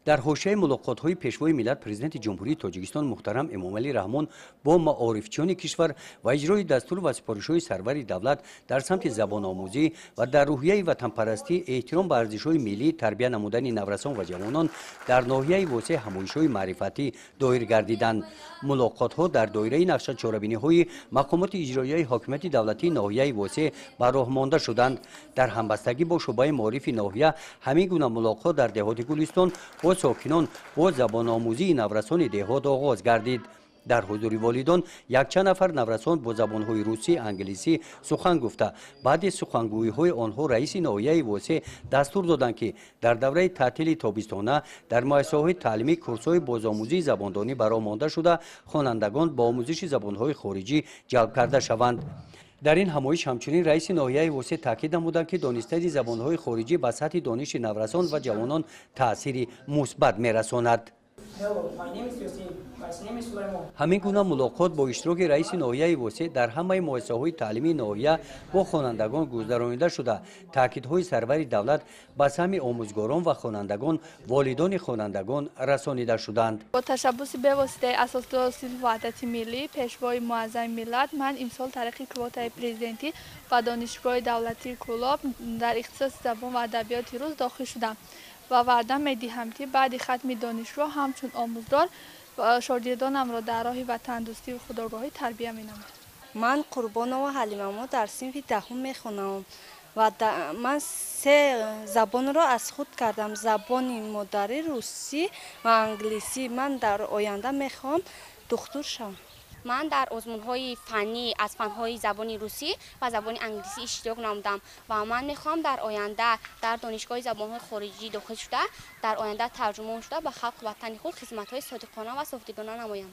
در حوزه ملاقات‌های پیشوای ملت پرزیدنت جمهوری تاجیکستان محترم امامعلی رحمان با معارفچیان کشور و اجرای دستور و سفارش‌های سرور دولت در سمت زبان آموزی و در روحیه وطنپرستی احترام به ارزش‌های ملی تربیت نمودن نورسان و جوانان در ناحیه واسع همایش‌های معرفتی دایر گردیدند. ملاقات‌ها در دایره نقشه چاره‌بینی‌های مقامات اجرایی حاکمیت دولتی ناحیه واسع براه مانده شدند. در همبستگی با شعبه معارف ناحیه همین گونه ملاقات در دهات گلستان با ساکنان با زبان آموزی نورسان دهات آغاز گردید. در حضور والدان یک چند نفر نورسان با زبان‌های روسی، انگلیسی سخن گفته. بعد سخنگویی‌های آنها رئیس ناحیه واسع دستور دادند که در دوره تعطیل تابستانه در مؤسسه‌های تعلیمی کورس‌های بازآموزی زباندانی برآمده شده خوانندگان با آموزش زبان‌های خارجی جلب کرده شوند. در این همایش همچنین رئیس ناحیه واسع تاکید نمودند که دانستن زبان‌های خارجی به سطح دانش نورسان و جوانان تأثیری مثبت می‌رساند. همین گونه ملاقات با اشتراک رئیس ناحیه واسع در همه مؤسسه‌های تعلیمی ناحیه با خوانندگان گذرانیده شده. تاکیدهای سرور دولت به سهم آموزگاران و خوانندگان والدان خوانندگان رسانیده شدند. با تشبث به واسطه اساسات وحدت ملی پیشوای معظم ملت من امسال طریق کوتای پرزیدنتی و دانشگاه دولتی کلاب در اختصاص زبان و ادبیات روز داخل شدم و وعده می‌دهم که بعد ختم دانشگاه همچون آموزگار شاگردانم را در راه و تندرستی و خودآگاهی تربیت می‌نمایم. من قربانова حلیمه در صنف دهم می‌خوانم و من سه زبان را از خود کردم: زبان مادری، روسی و انگلیسی. من در آینده می‌خوام دکتر شوم. من در آزمون‌های فنی از فن‌های زبان روسی و زبان انگلیسی اشتراک نمودم و من می‌خوام در آینده در دانشگاه زبان‌های خارجی داخل شده در آینده ترجمان شده به خلق وطن خود خدمت‌های صادقانه و صادقانه نمایم.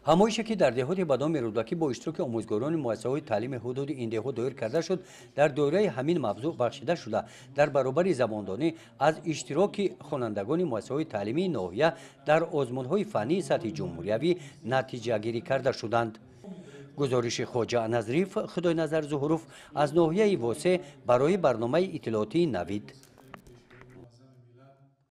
همایشی که در دهات بادام رودکی با اشتراک آموزگاران مؤسسه‌های تعلیم حدود این دهات دایر کرده شد در دوره همین موضوع بخشیده شده. در برابر زباندانی از اشتراک خوانندگان مؤسسه‌های تعلیمی ناحیه در آزمون‌های فنی سطح جمهوری نتیجه گیری کرده شدند. گزارش خواجه نظریف خدای نظر ظهوروف از ناحیه واسع برای برنامه اطلاعاتی نوید.